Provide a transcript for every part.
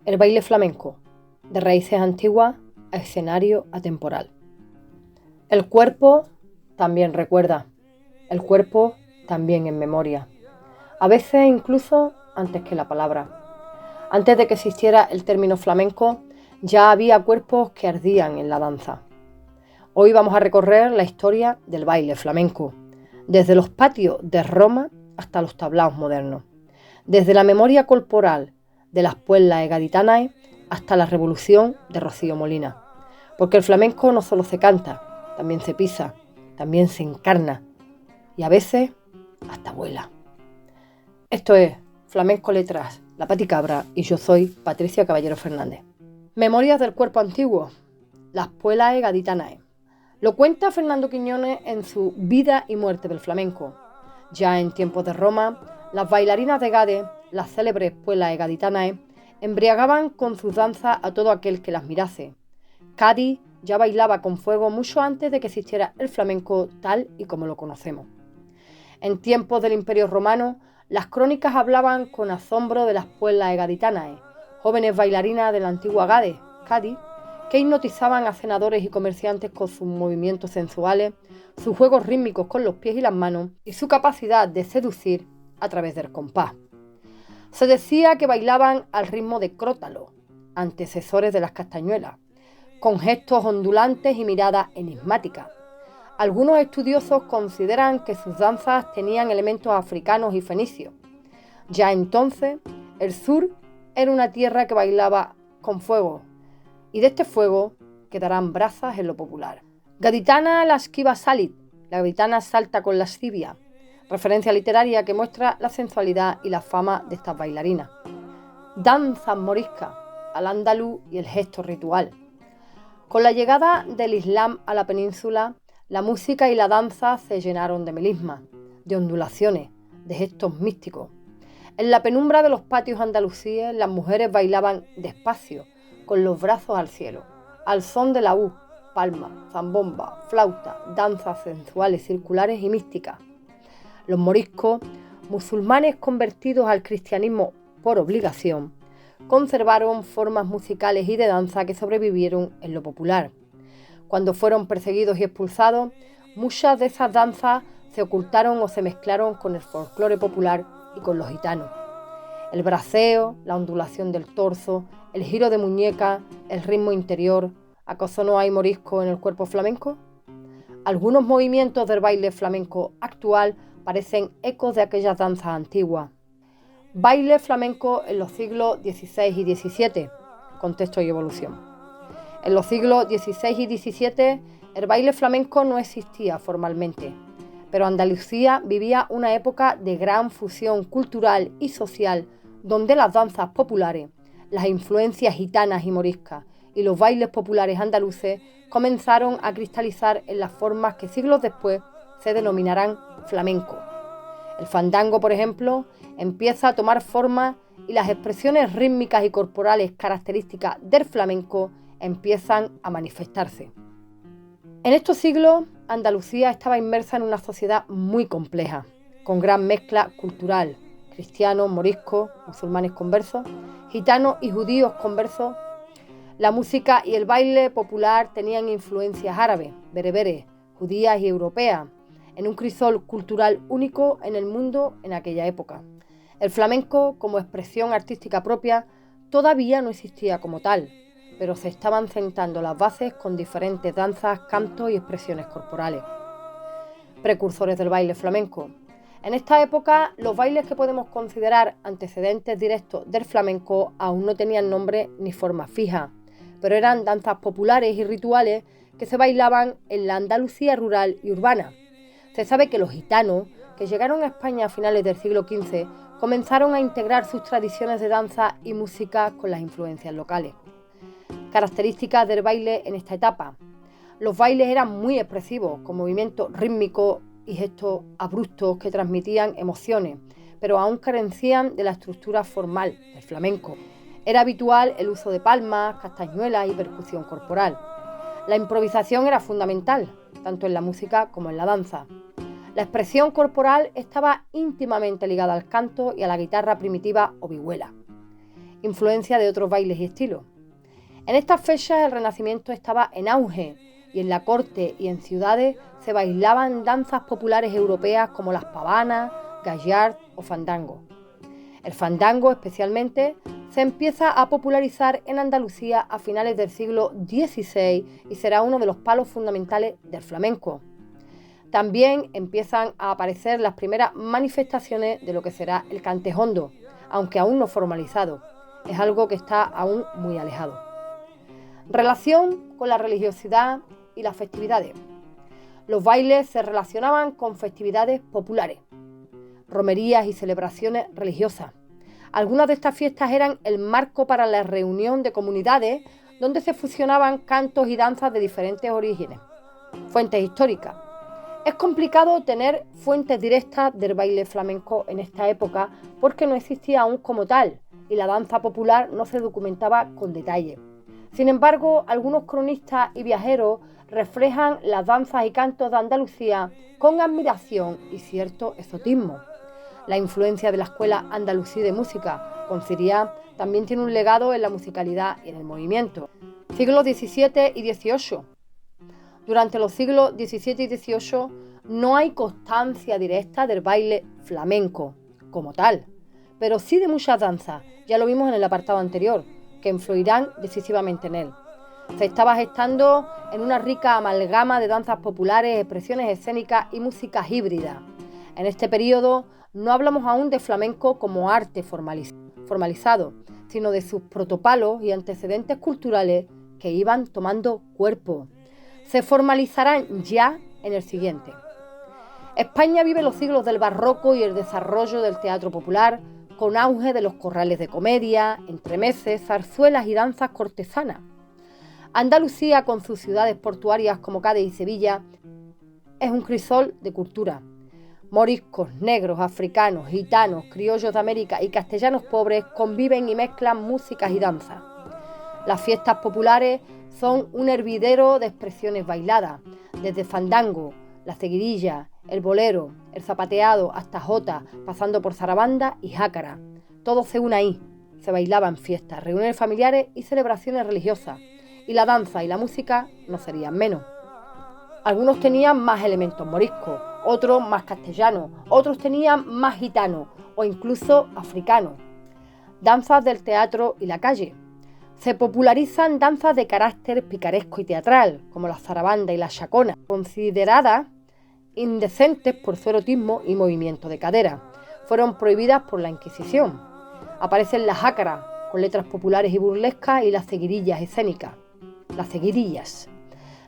El baile flamenco, de raíces antiguas a escenario atemporal. El cuerpo también recuerda, el cuerpo también en memoria, a veces incluso antes que la palabra. Antes de que existiera el término flamenco, ya había cuerpos que ardían en la danza. Hoy vamos a recorrer la historia del baile flamenco, desde los patios de Roma hasta los tablaos modernos, desde la memoria corporal de las puellas gaditanas hasta la revolución de Rocío Molina. Porque el flamenco no solo se canta, también se pisa, también se encarna y a veces hasta vuela. Esto es Flamenco Letras, La Paticabra, y yo soy Patricia Caballero Fernández. Memorias del cuerpo antiguo, las puellas gaditanas. Lo cuenta Fernando Quiñones en su Vida y muerte del flamenco. Ya en tiempos de Roma, las bailarinas de Gade, las célebres puellas gaditanas, embriagaban con sus danzas a todo aquel que las mirase. Cádiz ya bailaba con fuego mucho antes de que existiera el flamenco tal y como lo conocemos. En tiempos del Imperio Romano, las crónicas hablaban con asombro de las puellas gaditanas, jóvenes bailarinas de la antigua Gade, Cádiz, que hipnotizaban a senadores y comerciantes con sus movimientos sensuales, sus juegos rítmicos con los pies y las manos y su capacidad de seducir a través del compás. Se decía que bailaban al ritmo de crótalo, antecesores de las castañuelas, con gestos ondulantes y miradas enigmáticas. Algunos estudiosos consideran que sus danzas tenían elementos africanos y fenicios. Ya entonces, el sur era una tierra que bailaba con fuego, y de este fuego quedarán brasas en lo popular. Gaditana la esquiva salit, la gaditana salta con lascivia, referencia literaria que muestra la sensualidad y la fama de estas bailarinas. Danzas moriscas, al andaluz y el gesto ritual. Con la llegada del Islam a la península, la música y la danza se llenaron de melismas, de ondulaciones, de gestos místicos. En la penumbra de los patios andalusíes, las mujeres bailaban despacio, con los brazos al cielo, al son de laúd, palma, zambomba, flauta, danzas sensuales, circulares y místicas. Los moriscos, musulmanes convertidos al cristianismo por obligación, conservaron formas musicales y de danza que sobrevivieron en lo popular. Cuando fueron perseguidos y expulsados, muchas de esas danzas se ocultaron o se mezclaron con el folclore popular y con los gitanos. El braceo, la ondulación del torso, el giro de muñeca, el ritmo interior, ¿acaso no hay morisco en el cuerpo flamenco? Algunos movimientos del baile flamenco actual parecen ecos de aquellas danzas antiguas. Baile flamenco en los siglos XVI y XVII, contexto y evolución. En los siglos XVI y XVII, el baile flamenco no existía formalmente, pero Andalucía vivía una época de gran fusión cultural y social, donde las danzas populares, las influencias gitanas y moriscas y los bailes populares andaluces comenzaron a cristalizar en las formas que siglos después se denominarán flamenco. El fandango, por ejemplo, empieza a tomar forma y las expresiones rítmicas y corporales características del flamenco empiezan a manifestarse. En estos siglos, Andalucía estaba inmersa en una sociedad muy compleja, con gran mezcla cultural, cristianos, moriscos, musulmanes conversos, gitanos y judíos conversos. La música y el baile popular tenían influencias árabes, bereberes, judías y europeas, en un crisol cultural único en el mundo en aquella época. El flamenco, como expresión artística propia, todavía no existía como tal, pero se estaban sentando las bases con diferentes danzas, cantos y expresiones corporales. Precursores del baile flamenco. En esta época, los bailes que podemos considerar antecedentes directos del flamenco aún no tenían nombre ni forma fija, pero eran danzas populares y rituales que se bailaban en la Andalucía rural y urbana. Se sabe que los gitanos, que llegaron a España a finales del siglo XV, comenzaron a integrar sus tradiciones de danza y música con las influencias locales. Características del baile en esta etapa. Los bailes eran muy expresivos, con movimientos rítmicos y gestos abruptos que transmitían emociones, pero aún carecían de la estructura formal del flamenco. Era habitual el uso de palmas, castañuelas y percusión corporal. La improvisación era fundamental, tanto en la música como en la danza. La expresión corporal estaba íntimamente ligada al canto y a la guitarra primitiva o vihuela, influencia de otros bailes y estilos. En estas fechas el Renacimiento estaba en auge y en la corte y en ciudades se bailaban danzas populares europeas como las pavanas, gallards o fandango. El fandango especialmente se empieza a popularizar en Andalucía a finales del siglo XVI y será uno de los palos fundamentales del flamenco. También empiezan a aparecer las primeras manifestaciones de lo que será el cantejondo, aunque aún no formalizado. Es algo que está aún muy alejado. Relación con la religiosidad y las festividades. Los bailes se relacionaban con festividades populares, romerías y celebraciones religiosas. Algunas de estas fiestas eran el marco para la reunión de comunidades donde se fusionaban cantos y danzas de diferentes orígenes. Fuentes históricas. Es complicado tener fuentes directas del baile flamenco en esta época porque no existía aún como tal y la danza popular no se documentaba con detalle. Sin embargo, algunos cronistas y viajeros reflejan las danzas y cantos de Andalucía con admiración y cierto exotismo. La influencia de la Escuela Andalusí de Música con Ciriá también tiene un legado en la musicalidad y en el movimiento. Siglos XVII y XVIII. Durante los siglos XVII y XVIII no hay constancia directa del baile flamenco como tal, pero sí de muchas danzas, ya lo vimos en el apartado anterior, que influirán decisivamente en él. Se estaba gestando en una rica amalgama de danzas populares, expresiones escénicas y músicas híbridas. En este periodo no hablamos aún de flamenco como arte formalizado, sino de sus protopalos y antecedentes culturales que iban tomando cuerpo. Se formalizarán ya en el siguiente. España vive los siglos del barroco y el desarrollo del teatro popular, con auge de los corrales de comedia, entremeses, zarzuelas y danzas cortesanas. Andalucía, con sus ciudades portuarias como Cádiz y Sevilla, es un crisol de cultura. Moriscos, negros, africanos, gitanos, criollos de América y castellanos pobres conviven y mezclan músicas y danzas. Las fiestas populares son un hervidero de expresiones bailadas, desde fandango, la seguidilla, el bolero, el zapateado hasta jota, pasando por zarabanda y jácara. Todo se une ahí. Se bailaba en fiestas, reuniones familiares y celebraciones religiosas. Y la danza y la música no serían menos. Algunos tenían más elementos moriscos, otros más castellanos, otros tenían más gitanos o incluso africanos. Danzas del teatro y la calle. Se popularizan danzas de carácter picaresco y teatral, como la zarabanda y la chacona, consideradas indecentes por su erotismo y movimiento de cadera. Fueron prohibidas por la Inquisición. Aparecen las jácaras, con letras populares y burlescas, y las seguidillas escénicas. Las seguidillas.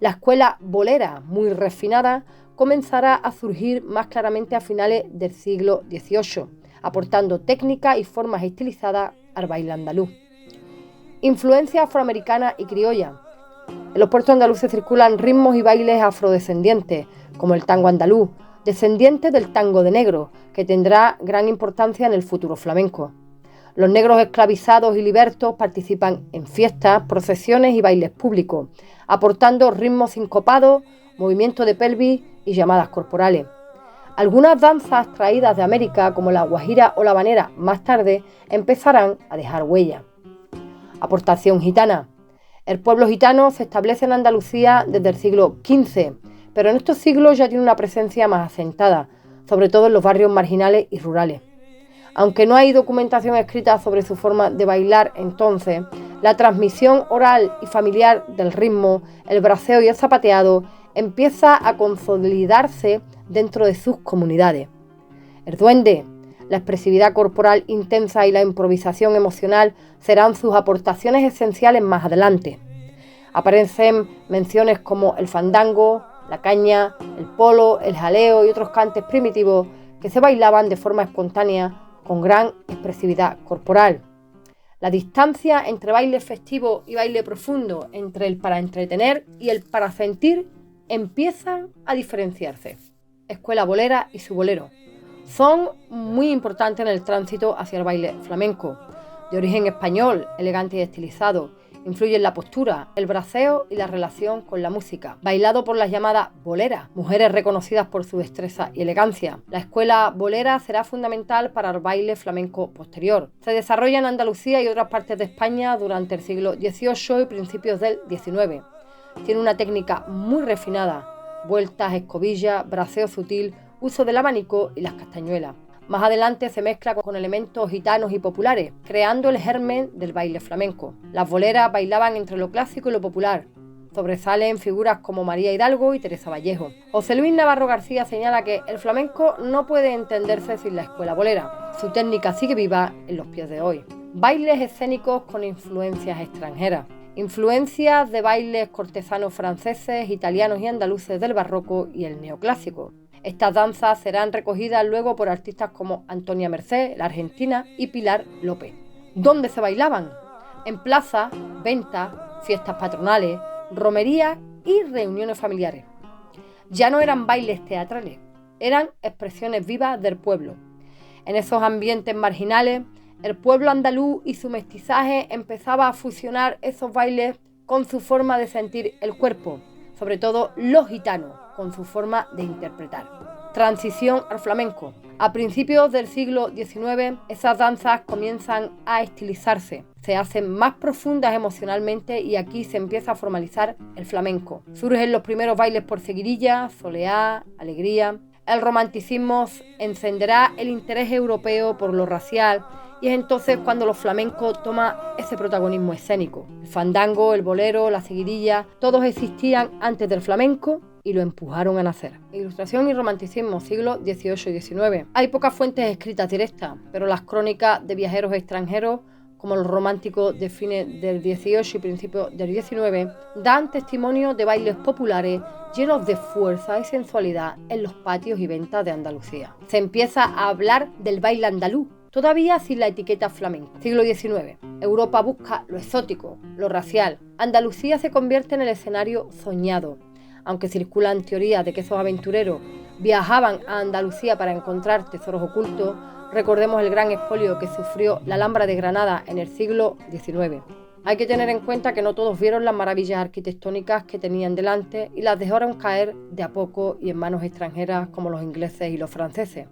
La escuela bolera, muy refinada, comenzará a surgir más claramente a finales del siglo XVIII, aportando técnicas y formas estilizadas al baile andaluz. Influencia afroamericana y criolla. En los puertos andaluces circulan ritmos y bailes afrodescendientes, como el tango andaluz, descendiente del tango de negro, que tendrá gran importancia en el futuro flamenco. Los negros esclavizados y libertos participan en fiestas, procesiones y bailes públicos, aportando ritmos sincopados, movimiento de pelvis y llamadas corporales. Algunas danzas traídas de América, como la guajira o la habanera, más tarde empezarán a dejar huella. Aportación gitana. El pueblo gitano se establece en Andalucía desde el siglo XV, pero en estos siglos ya tiene una presencia más asentada, sobre todo en los barrios marginales y rurales. Aunque no hay documentación escrita sobre su forma de bailar entonces, la transmisión oral y familiar del ritmo, el braceo y el zapateado empieza a consolidarse dentro de sus comunidades. El duende, la expresividad corporal intensa y la improvisación emocional serán sus aportaciones esenciales más adelante. Aparecen menciones como el fandango, la caña, el polo, el jaleo y otros cantes primitivos que se bailaban de forma espontánea con gran expresividad corporal. La distancia entre baile festivo y baile profundo, entre el para entretener y el para sentir, empiezan a diferenciarse. Escuela bolera y su bolero son muy importantes en el tránsito hacia el baile flamenco, de origen español, elegante y estilizado, Influyen la postura, el braceo y la relación con la música. Bailado por las llamadas boleras, mujeres reconocidas por su destreza y elegancia. La escuela bolera será fundamental para el baile flamenco posterior. Se desarrolla en Andalucía y otras partes de España durante el siglo XVIII y principios del XIX. Tiene una técnica muy refinada: vueltas, escobillas, braceo sutil, uso del abanico y las castañuelas. Más adelante se mezcla con elementos gitanos y populares, creando el germen del baile flamenco. Las boleras bailaban entre lo clásico y lo popular. Sobresalen figuras como María Hidalgo y Teresa Vallejo. José Luis Navarro García señala que el flamenco no puede entenderse sin la escuela bolera. Su técnica sigue viva en los pies de hoy. Bailes escénicos con influencias extranjeras. Influencias de bailes cortesanos franceses, italianos y andaluces del barroco y el neoclásico. Estas danzas serán recogidas luego por artistas como Antonia Mercé, la argentina, y Pilar López. ¿Dónde se bailaban? En plazas, ventas, fiestas patronales, romerías y reuniones familiares. Ya no eran bailes teatrales, eran expresiones vivas del pueblo. En esos ambientes marginales, el pueblo andaluz y su mestizaje empezaba a fusionar esos bailes con su forma de sentir el cuerpo, sobre todo los gitanos, con su forma de interpretar. Transición al flamenco. A principios del siglo XIX, esas danzas comienzan a estilizarse, se hacen más profundas emocionalmente y aquí se empieza a formalizar el flamenco. Surgen los primeros bailes por seguirilla, soleá, alegría. El romanticismo encenderá el interés europeo por lo racial y es entonces cuando los flamencos toman ese protagonismo escénico. El fandango, el bolero, la seguirilla, todos existían antes del flamenco y lo empujaron a nacer. Ilustración y romanticismo, siglo XVIII y XIX. Hay pocas fuentes escritas directas, pero las crónicas de viajeros extranjeros, como los románticos de fines del XVIII y principios del XIX, dan testimonio de bailes populares llenos de fuerza y sensualidad en los patios y ventas de Andalucía. Se empieza a hablar del baile andaluz, todavía sin la etiqueta flamenco. Siglo XIX. Europa busca lo exótico, lo racial. Andalucía se convierte en el escenario soñado. Aunque circulan teorías de que esos aventureros viajaban a Andalucía para encontrar tesoros ocultos, recordemos el gran expolio que sufrió la Alhambra de Granada en el siglo XIX. Hay que tener en cuenta que no todos vieron las maravillas arquitectónicas que tenían delante y las dejaron caer de a poco y en manos extranjeras como los ingleses y los franceses.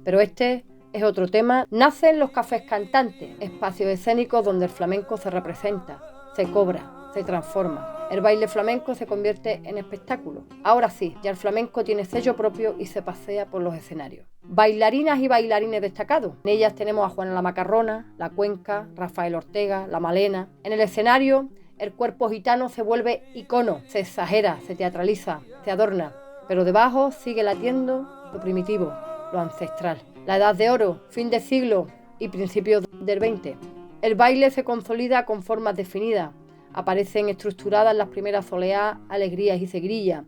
Pero este es otro tema. Nacen los cafés cantantes, espacios escénicos donde el flamenco se representa, se cobra, se transforma. El baile flamenco se convierte en espectáculo. Ahora sí, ya el flamenco tiene sello propio y se pasea por los escenarios. Bailarinas y bailarines destacados. En ellas tenemos a Juana la Macarrona, la Cuenca, Rafael Ortega, la Malena. En el escenario, el cuerpo gitano se vuelve icono, se exagera, se teatraliza, se adorna, pero debajo sigue latiendo lo primitivo, lo ancestral. La Edad de Oro, fin de siglo y principios del XX. El baile se consolida con formas definidas. Aparecen estructuradas las primeras soleás, alegrías y seguirillas.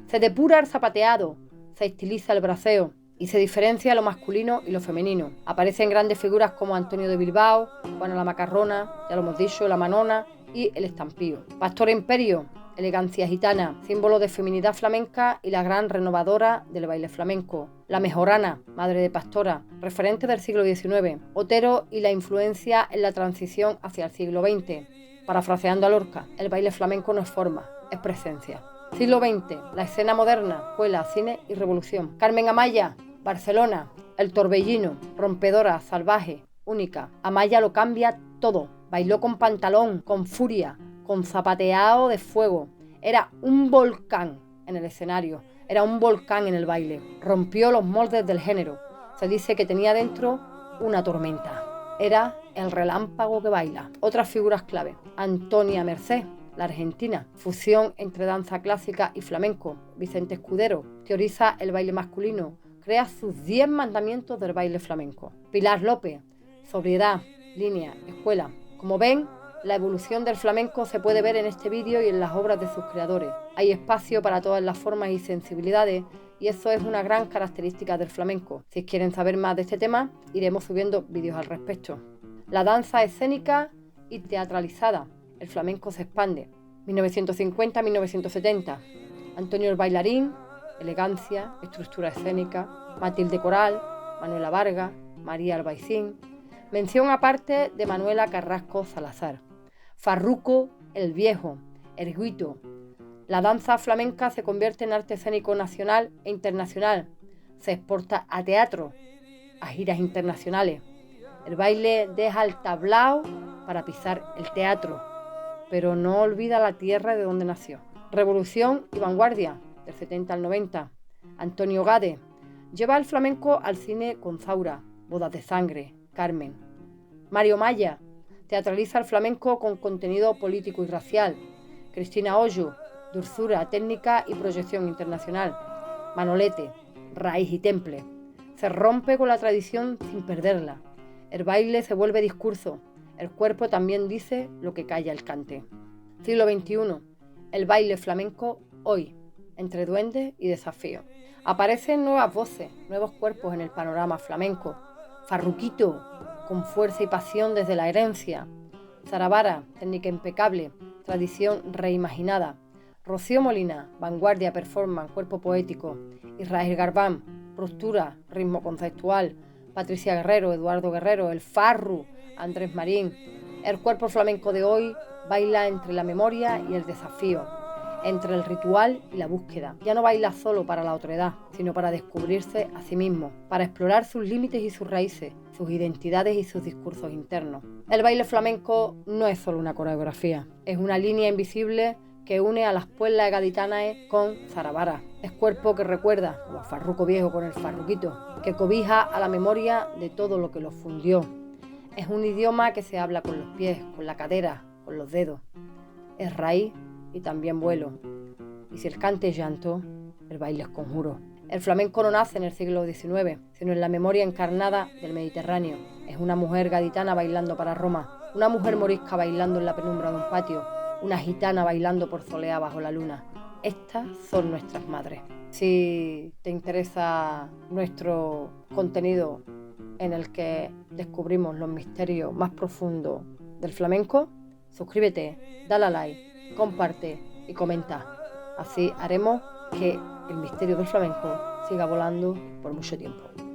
Se depura el zapateado, se estiliza el braceo y se diferencia lo masculino y lo femenino. Aparecen grandes figuras como Antonio de Bilbao, Juana la Macarrona, ya lo hemos dicho, la Manona y el Estampío. Pastor Imperio, elegancia gitana, símbolo de feminidad flamenca y la gran renovadora del baile flamenco. La Mejorana, madre de Pastora, referente del siglo XIX. Otero y la influencia en la transición hacia el siglo XX. Parafraseando a Lorca, el baile flamenco no es forma, es presencia. Siglo XX, la escena moderna, escuela, cine y revolución. Carmen Amaya, Barcelona, El Torbellino, rompedora, salvaje, única. Amaya lo cambia todo. Bailó con pantalón, con furia, con zapateado de fuego. Era un volcán en el escenario, era un volcán en el baile. Rompió los moldes del género. Se dice que tenía dentro una tormenta. Era el relámpago que baila. Otras figuras clave. Antonia Mercé, la argentina. Fusión entre danza clásica y flamenco. Vicente Escudero teoriza el baile masculino. Crea sus 10 mandamientos del baile flamenco. Pilar López, sobriedad, línea, escuela. Como ven, la evolución del flamenco se puede ver en este vídeo y en las obras de sus creadores. Hay espacio para todas las formas y sensibilidades y eso es una gran característica del flamenco. Si quieren saber más de este tema, iremos subiendo vídeos al respecto. La danza escénica y teatralizada. El flamenco se expande. 1950-1970. Antonio el Bailarín, elegancia, estructura escénica. Matilde Coral, Manuela Vargas, María Albaicín. Mención aparte de Manuela Carrasco Salazar. Farruco el Viejo, Erguito. La danza flamenca se convierte en arte escénico nacional e internacional. Se exporta a teatro, a giras internacionales. El baile deja el tablao para pisar el teatro, pero no olvida la tierra de donde nació. Revolución y vanguardia, del 70 al 90. Antonio Gade lleva el flamenco al cine con Zaura, Bodas de Sangre, Carmen. Mario Maya teatraliza el flamenco con contenido político y racial. Cristina Hoyo, dulzura, técnica y proyección internacional. Manolete, raíz y temple. Se rompe con la tradición sin perderla. El baile se vuelve discurso. El cuerpo también dice lo que calla el cante. Siglo XXI. El baile flamenco hoy, entre duendes y desafíos. Aparecen nuevas voces, nuevos cuerpos en el panorama flamenco. Farruquito, con fuerza y pasión desde la herencia. Zarabara, técnica impecable, tradición reimaginada. Rocío Molina, vanguardia, performance, cuerpo poético. Israel Garbán, ruptura, ritmo conceptual. Patricia Guerrero, Eduardo Guerrero, el Farru, Andrés Marín. El cuerpo flamenco de hoy baila entre la memoria y el desafío, entre el ritual y la búsqueda. Ya no baila solo para la otredad, sino para descubrirse a sí mismo, para explorar sus límites y sus raíces, sus identidades y sus discursos internos. El baile flamenco no es solo una coreografía, es una línea invisible que une a las pueblas gaditanas con Zarabara. Es cuerpo que recuerda, como Farruco Viejo con el Farruquito, que cobija a la memoria de todo lo que los fundió. Es un idioma que se habla con los pies, con la cadera, con los dedos. Es raíz y también vuelo. Y si el cante es llanto, el baile es conjuro. El flamenco no nace en el siglo XIX, sino en la memoria encarnada del Mediterráneo. Es una mujer gaditana bailando para Roma, una mujer morisca bailando en la penumbra de un patio, una gitana bailando por Zolea bajo la luna. Estas son nuestras madres. Si te interesa nuestro contenido en el que descubrimos los misterios más profundos del flamenco, suscríbete, dale a like, comparte y comenta. Así haremos que el misterio del flamenco siga volando por mucho tiempo.